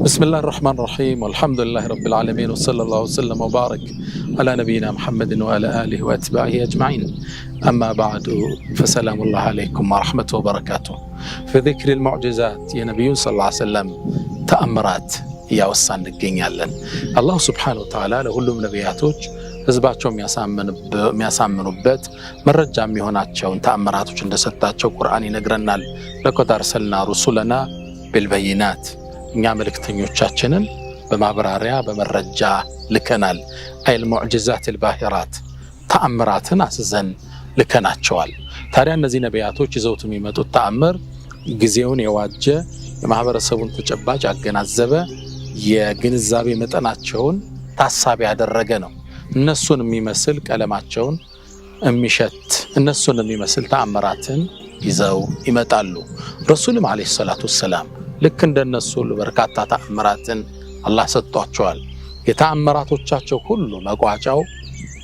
بسم الله الرحمن الرحيم والحمد لله رب العالمين وصلى الله وسلم وبارك على نبينا محمد وعلى آله وأتباعه أجمعين. أما بعد فسلام الله عليكم ورحمته وبركاته. في ذكر المعجزات يا نبي صلى الله عليه وسلم تأمرات يا وصان نجينيالن الله سبحانه وتعالى لሁሉም ነቢያቶች ህዝባቸው የሚያሳምኑበት መረጃ የሚሆናቸውን ተአምራቶች እንደሰጣቸው ቁርአን ይነግረናል። ለቀድ አርሰልና ሩሱለና ቢልበይናት እኛ መልእክተኞቻችንን በማብራሪያ በመረጃ ልከናል። አይል ሙዕጂዛት الባሂራት ተአምራትን አስዘን ልከናቸዋል። ታዲያ እነዚህ ነቢያቶች ይዘውት የሚመጡት ተአምር ጊዜውን የዋጀ የማህበረሰቡን ተጨባጭ ያገናዘበ የግንዛቤ መጠናቸውን ታሳቢ ያደረገ ነው። እነሱን የሚመስል ቀለማቸውን የሚሸት እነሱን የሚመስል ተአምራትን ይዘው ይመጣሉ። ረሱልም አለይሂ ሰላቱ ወሰላም ልክ እንደነሱ በርካታ ተአምራትን አላህ ሰጥቷቸዋል። የተአምራቶቻቸው ሁሉ መቋጫው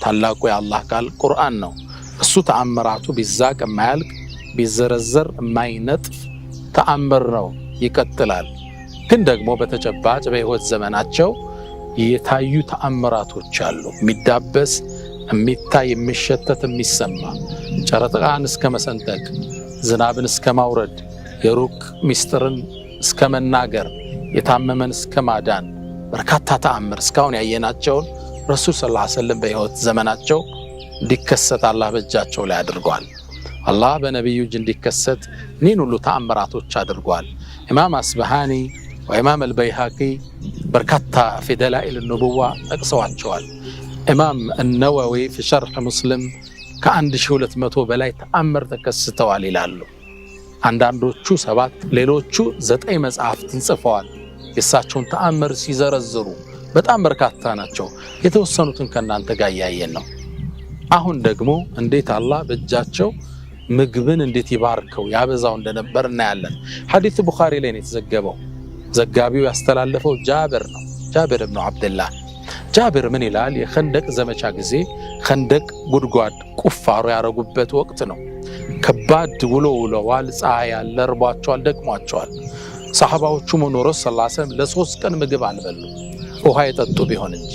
ታላቁ የአላህ ቃል ቁርአን ነው። እሱ ተአምራቱ ቢዛቅ የማያልቅ ቢዘረዘር የማይነጥፍ ተአምር ነው፣ ይቀጥላል። ግን ደግሞ በተጨባጭ በህይወት ዘመናቸው የታዩ ተአምራቶች አሉ። የሚዳበስ የሚታይ የሚሸተት የሚሰማ ጨረቃን እስከ መሰንጠቅ ዝናብን እስከ ማውረድ የሩቅ ሚስጥርን እስከ መናገር የታመመን እስከ ማዳን በርካታ ተአምር እስካሁን ያየናቸውን ረሱል ሰለላሁ ዐለይሂ ወሰለም በህይወት ዘመናቸው እንዲከሰት አላህ በእጃቸው ላይ አድርጓል። አላህ በነቢዩ እጅ እንዲከሰት እኒህን ሁሉ ተአምራቶች አድርጓል። ኢማም አስበሃኒ ወኢማም አልበይሃቂ በርካታ ፊ ደላኢል ኑቡዋ ጠቅሰዋቸዋል። ኢማም አነወዊ ፊ ሸርሕ ሙስሊም ከ1200 በላይ ተአምር ተከስተዋል ይላሉ። አንዳንዶቹ 7 ሌሎቹ 9 መጽሐፍትን ጽፈዋል የእሳቸውን ተአምር ሲዘረዝሩ። በጣም በርካታ ናቸው። የተወሰኑትን ከናንተ ጋር ያያየን ነው። አሁን ደግሞ እንዴት አላህ በእጃቸው ምግብን እንዴት ይባርከው ያበዛው እንደነበር እናያለን። ሐዲስ ቡኻሪ ላይ ነው የተዘገበው። ዘጋቢው ያስተላለፈው ጃብር ነው፣ ጃብር ኢብኑ አብደላህ። ጃብር ምን ይላል? የኸንደቅ ዘመቻ ጊዜ ኸንደቅ ጉድጓድ ቁፋሮ ያረጉበት ወቅት ነው። ከባድ ውሎ ውለዋል። ፀሐይ ያለ እርቧቸዋል፣ ደክሟቸዋል። ሰሃባዎቹ ረሱል ሰለላሁ ዐለይሂ ወሰለም ለ3 ቀን ምግብ አልበሉ ውሃ የጠጡ ቢሆን እንጂ።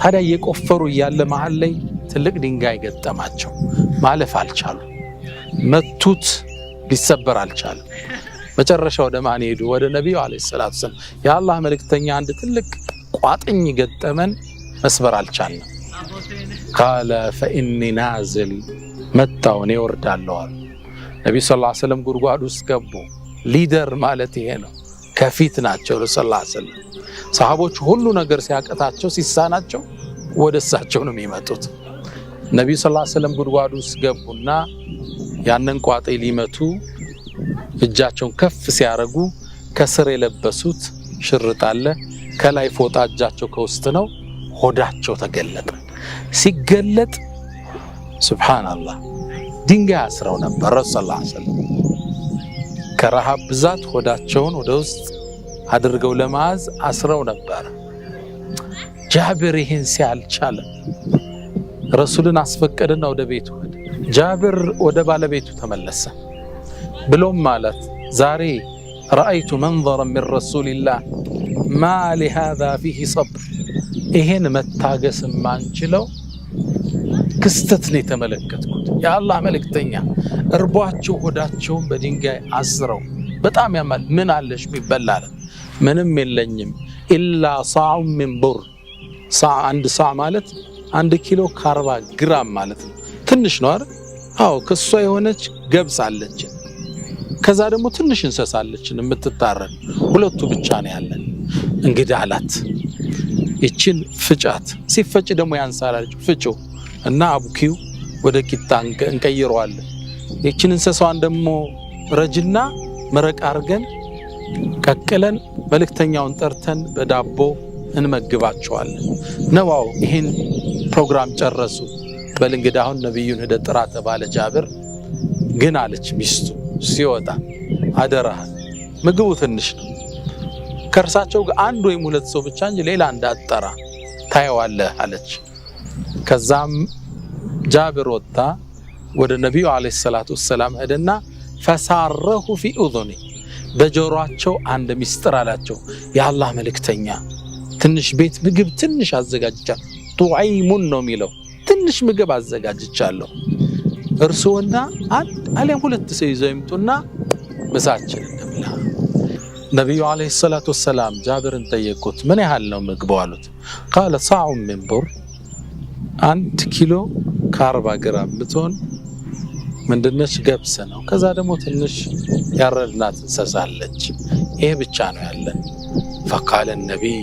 ታዲያ እየቆፈሩ እያለ መሃል ላይ ትልቅ ድንጋይ ገጠማቸው። ማለፍ አልቻሉ። መቱት፣ ሊሰበር አልቻለም። መጨረሻ ወደ ማን ሄዱ? ወደ ነብዩ አለይሂ ሰላቱ ወሰለም። የአላህ መልእክተኛ አንድ ትልቅ ቋጥኝ ገጠመን፣ መስበር አልቻልንም። ቃለ ፈኢኒ ናዝል መጣው እኔ ወርዳለሁ አሉ። ነብዩ ሰለላሁ ዐለይሂ ወሰለም ጉድጓድ ውስጥ ገቡ። ሊደር ማለት ይሄ ነው። ከፊት ናቸው ሰለላሁ ዐለይሂ ወሰለም። ሰሃቦች ሁሉ ነገር ሲያቀታቸው ሲሳናቸው ወደ እሳቸው ነው የሚመጡት። ነብዩ ሰለላሁ ዐለይሂ ወሰለም ጉድጓድ ውስጥ ገቡና ያንን ቋጥኝ ሊመቱ እጃቸውን ከፍ ሲያረጉ ከስር የለበሱት ሽርጥ አለ፣ ከላይ ፎጣ እጃቸው ከውስጥ ነው። ሆዳቸው ተገለጠ። ሲገለጥ ሱብሃንአላህ ድንጋይ አስረው ነበር ረሱል ሰለላሁ ዐለይሂ ወሰለም። ከረሃብ ብዛት ሆዳቸውን ወደ ውስጥ አድርገው ለማዝ አስረው ነበር። ጃብር ይሄን ሲያልቻለ ረሱልን አስፈቀደና ወደ ቤቱ ሄደ። ጃብር ወደ ባለቤቱ ተመለሰ። ብሎም ማለት ዛሬ ረአይቱ መንظرا من رسول الله ما لهذا فيه صبر ይሄን መታገስ ማንችለው ክስተት ነው የተመለከትኩት። የአላህ መልእክተኛ እርቧቸው ሆዳቸውን በድንጋይ አስረው በጣም ያማል። ምን አለሽ ቢበላል? ምንም የለኝም ኢላ ሳዕ من ቡር። አንድ ሳዕ ማለት 1 ኪሎ ከ40 ግራም ማለት ነው። ትንሽ ነው አይደል? አዎ ከሷ የሆነች ገብስ አለች። ከዛ ደግሞ ትንሽ እንሰሳለችን የምትታረድ። ሁለቱ ብቻ ነው ያለን። እንግዲህ አላት እቺን ፍጫት። ሲፈጭ ደግሞ ያንሳላልች ፍጮ እና አቡኪው ወደ ቂጣ እንቀይረዋለን። እቺን እንሰሳዋን ደግሞ ረጅና መረቅ አርገን ቀቅለን መልእክተኛውን ጠርተን በዳቦ እንመግባቸዋለን። ነዋው ይሄን ፕሮግራም ጨረሱ። በል እንግዲህ አሁን ነብዩን ሄደ ጥራ ተባለ። ጃብር ግን አለች ሚስቱ ሲወጣ አደራህ ምግቡ ትንሽ ነው፣ ከርሳቸው ጋር 1 ወይም 2 ሰው ብቻ እንጂ ሌላ እንዳትጠራ ታየዋለህ አለች። ከዛም ጃብር ወጣ ወደ ነብዩ አለይሂ ሰላቱ ወሰለም ሄደና ፈሳረሁ ፊ ኡዙኒ በጆሮአቸው አንድ ሚስጥር አላቸው። የአላህ መልእክተኛ ትንሽ ቤት ምግብ ትንሽ አዘጋጅቻለሁ። ጡዐይሙን ነው የሚለው ትንሽ ምግብ አዘጋጅቻለሁ። እርሱና አንድ አሊያም ሁለት ሰው ይዘው ይምጡና ምሳችንን እንብላ። ነቢዩ ዓለይሂ ሰላቱ ወሰላም ጃብርን ጠየቁት፣ ምን ያህል ነው ምግቡ አሉት። ቃለ ሳዑን ሚን ቡር 1 ኪሎ ከ40 ግራም ብትሆን ምንድነች ገብስ ነው። ከዛ ደግሞ ትንሽ ያረድናት እንሰሳለች። ይሄ ብቻ ነው ያለን። ፈቃለ ነቢይ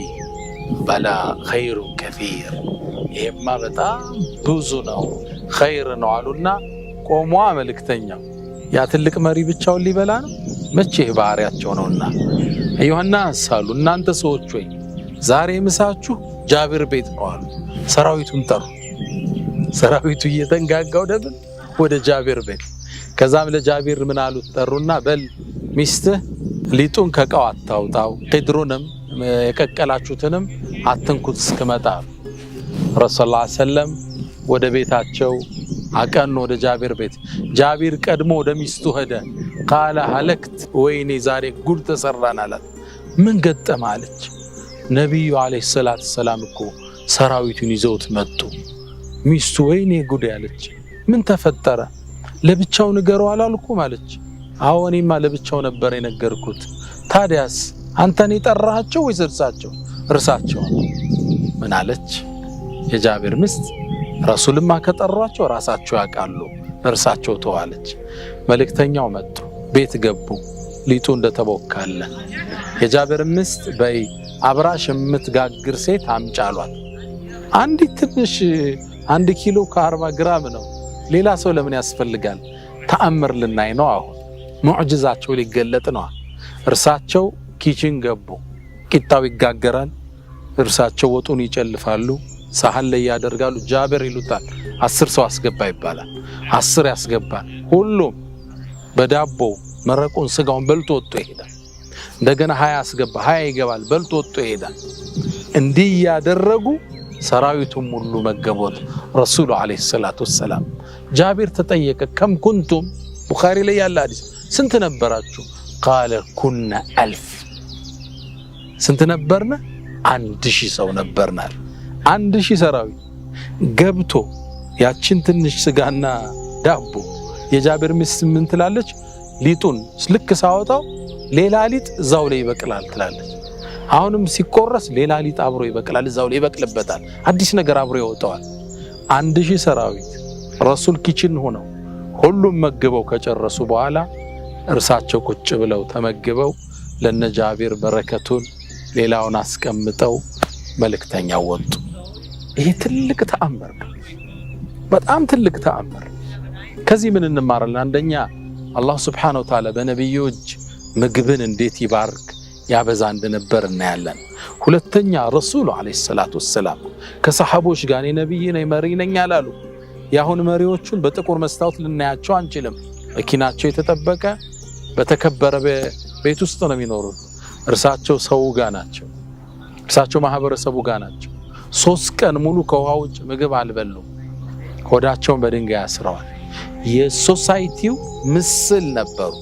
በላ ኸይሩን ከሲር፣ ይሄማ በጣም ብዙ ነው ኸይር ነው አሉና ቆሟ መልእክተኛው። ያ ትልቅ መሪ ብቻውን ሊበላ ነው? መቼ ባህሪያቸው ነውና አዩሃናስ አሉ፣ እናንተ ሰዎች ወይ ዛሬ ምሳችሁ ጃቢር ቤት ነው አሉ። ሰራዊቱን ጠሩ። ሰራዊቱ እየተንጋጋው ደብል ወደ ጃቢር ቤት። ከዛም ለጃቢር ምን አሉት? ጠሩና በል ሚስትህ ሊጡን ከቃው አታውጣው፣ ቅድሩንም የቀቀላችሁትንም አትንኩት እስክመጣ። ረሱል ሰለላሁ ዐለይሂ ወሰለም ወደ ቤታቸው አቀኑ፣ ወደ ጃቢር ቤት። ጃቢር ቀድሞ ወደ ሚስቱ ሄደ። ቃለ ሀለክት፣ ወይኔ ዛሬ ጉድ ተሰራን አላት። ምን ገጠመ አለች። ነቢዩ ዓለይሂ ሰላቱ ወሰላም እኮ ሰራዊቱን ይዘውት መጡ። ሚስቱ ወይኔ ጉድ ያለች። ምን ተፈጠረ? ለብቻው ንገረው አላልኩም አለች። አዎ እኔማ ለብቻው ነበር የነገርኩት። ታዲያስ አንተን የጠራሃቸው ወይስ እርሳቸው? እርሳቸው። ምን አለች የጃቢር ሚስት? ረሱልማ ከጠሯቸው ራሳቸው ያውቃሉ፣ እርሳቸው ተዋለች። መልእክተኛው መጡ፣ ቤት ገቡ። ሊጡ እንደተቦካለ የጃቢር ሚስት በይ አብራሽ የምትጋግር ሴት አምጫሏት። አንዲት ትንሽ 1 ኪሎ ከ40 ግራም ነው። ሌላ ሰው ለምን ያስፈልጋል? ተአምር ልናይ ነው። አሁን ሙዕጅዛቸው ሊገለጥ ነው። እርሳቸው ኪችን ገቡ። ቂጣው ይጋገራል። እርሳቸው ወጡን ይጨልፋሉ፣ ሳህን ላይ ያደርጋሉ። ጃቢር ይሉታል 10 ሰው አስገባ ይባላል። 10 ያስገባል። ሁሉም በዳቦ መረቁን ስጋውን በልቶ ወጥቶ ይሄዳል። እንደገና 20 አስገባ፣ 20 ይገባል፣ በልቶ ወጥቶ ይሄዳል። እንዲህ ያደረጉ ሰራዊቱም ሁሉ መገቦት። ረሱሉ ዓለይሂ ሰላቱ ወሰላም ጃቢር ተጠየቀ፣ ከም ኩንቱም፣ ቡኻሪ ላይ ያለ ሐዲስ፣ ስንት ነበራችሁ? ቃለ ኩና 1000። ስንት ነበርነ? 1000 ሰው ነበርናል። 1000 ሰራዊት ገብቶ ያችን ትንሽ ስጋና ዳቦ የጃቢር ሚስት ምን ትላለች? ሊጡን ልክ ሳወጣው ሌላ ሊጥ እዛው ላይ ይበቅላል ትላለች። አሁንም ሲቆረስ ሌላ ሊጥ አብሮ ይበቅላል፣ እዛው ላይ ይበቅልበታል። አዲስ ነገር አብሮ ይወጣዋል። 1000 ሰራዊት ረሱል ኪችን ሆነው ሁሉም መግበው ከጨረሱ በኋላ እርሳቸው ቁጭ ብለው ተመግበው ለነ ጃቢር በረከቱን ሌላውን አስቀምጠው መልእክተኛው ወጡ። ይሄ ትልቅ ተአምር ነው፣ በጣም ትልቅ ተአምር። ከዚህ ምን እንማራለን? አንደኛ አላህ ሱብሓነሁ ወተዓላ በነብዩ እጅ ምግብን እንዴት ይባርክ ያበዛ እንደነበር እናያለን። ሁለተኛ ረሱሉ ዓለይሂ ሰላቱ ወሰላም ከሰሐቦች ጋር ነብይ ነኝ መሪ ነኝ አላሉ። ያሁን መሪዎቹን በጥቁር መስታወት ልናያቸው አንችልም። መኪናቸው የተጠበቀ በተከበረ ቤት ውስጥ ነው የሚኖሩት። እርሳቸው ሰው ጋር ናቸው፣ እርሳቸው ማህበረሰቡ ጋር ናቸው። 3 ቀን ሙሉ ከውሃ ውጭ ምግብ አልበሉም። ሆዳቸውን በድንጋይ አስረዋል። የሶሳይቲው ምስል ነበሩ፣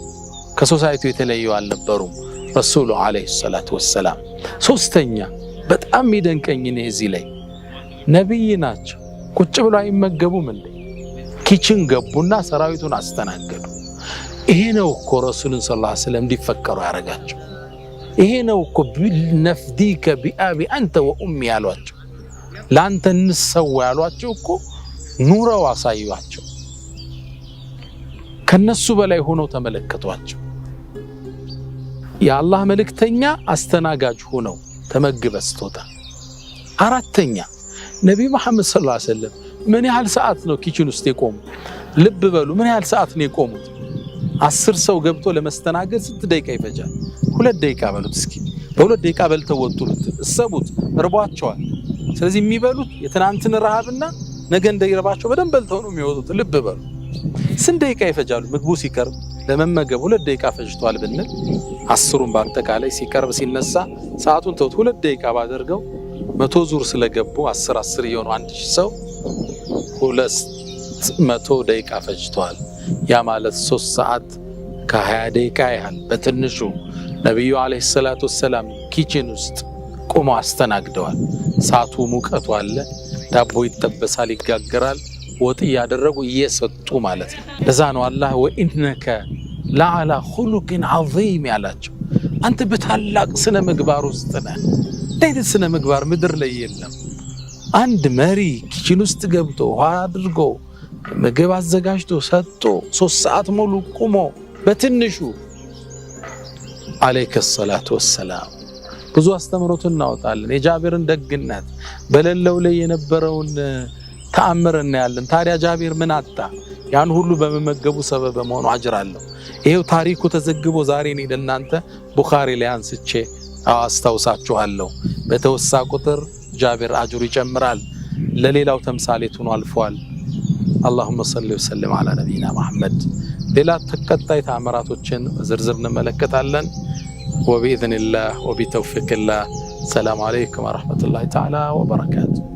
ከሶሳይቲው የተለዩ አልነበሩም ረሱሉ ዓለይሂ ሰላቱ ወሰላም። ሶስተኛ በጣም የሚደንቀኝ እኔ እዚህ ላይ ነብይ ናቸው፣ ቁጭ ብለው አይመገቡም እንዴ? ኪችን ገቡና ሰራዊቱን አስተናገዱ። ይሄ ነው እኮ ረሱልን ሰለላሁ ዐለይሂ ወሰለም እንዲፈቀሩ ያደረጋቸው። ይሄ ነው እኮ ነፍዲከ ቢአቢ አንተ ወኡሚ ያሏቸው፣ ለአንተ እንሰዋ ያሏቸው እኮ ኑረው አሳዩአቸው። ከነሱ በላይ ሆነው ተመለከቷቸው። የአላህ መልእክተኛ አስተናጋጅ ሆነው ተመግበ ስትወጣ። አራተኛ ነብዩ መሐመድ ሰለላሁ ዐለይሂ ወሰለም ምን ያህል ሰዓት ነው ኪችን ውስጥ የቆሙ? ልብ በሉ፣ ምን ያህል ሰዓት ነው የቆሙት? 10 ሰው ገብቶ ለመስተናገድ ስንት ደቂቃ ይፈጃል? 2 ደቂቃ በሉት እስኪ። በ2 ደቂቃ በልተው ወጡ ብትል እሰቡት፣ እርቧቸዋል። ስለዚህ የሚበሉት የትናንትን ረሃብና ነገ እንዳይረባቸው በደንብ በልተው ነው የሚወጡት። ልብ በሉ፣ ስንት ደቂቃ ይፈጃሉ? ምግቡ ሲቀርብ ለመመገብ 2 ደቂቃ ፈጅቷል ብንል 10ሩም በአጠቃላይ ሲቀርብ ሲነሳ ሰዓቱን ተውት 2 ደቂቃ ባደርገው 100 ዙር ስለገቡ 10 የሆኑ 1000 ሰው 200 ደቂቃ ፈጅቷል። ያ ማለት 3 ሰዓት ከ20 ደቂቃ ያህል በትንሹ ነብዩ አለይሂ ሰላቱ ወሰለም ኪችን ውስጥ ቆመው አስተናግደዋል። ሳቱ ሙቀቱ አለ፣ ዳቦ ይጠበሳል፣ ይጋገራል፣ ወጥ ያደረጉ እየሰጡ ማለት ነው። ለዛ ነው አላህ ወኢነከ ለዓላ ኹሉቅን ዐዚም ያላቸው። አንተ በታላቅ ስነ ምግባር ውስጥ ነህ። እንዴት ስነ ምግባር ምድር ላይ የለም። አንድ መሪ ኪችን ውስጥ ገብቶ ውሃ አድርጎ ምግብ አዘጋጅቶ ሰጥቶ 3 ሰዓት ሙሉ ቆሞ በትንሹ አለይከ ሰላቱ ወሰላም ብዙ አስተምሮት እናወጣለን። የጃቢርን ደግነት በሌለው ላይ የነበረውን ተአምር እናያለን። ታዲያ ጃቢር ምን አጣ? ያን ሁሉ በመመገቡ ሰበብ በመሆኑ አጅር አለው። ይሄው ታሪኩ ተዘግቦ ዛሬ እኔ ለእናንተ ቡኻሪ ላይ አንስቼ አስታውሳችኋለሁ። በተወሳ ቁጥር ጃቢር አጅሩ ይጨምራል። ለሌላው ተምሳሌት ሆኖ አልፏል። اللهم صل وسلم على نبينا محمد። ሌላ ተከታይ ተአምራቶችን ዝርዝር እንመለከታለን። وبإذن الله وبتوفيق الله. السلام عليكم ورحمة الله تعالى وبركاته.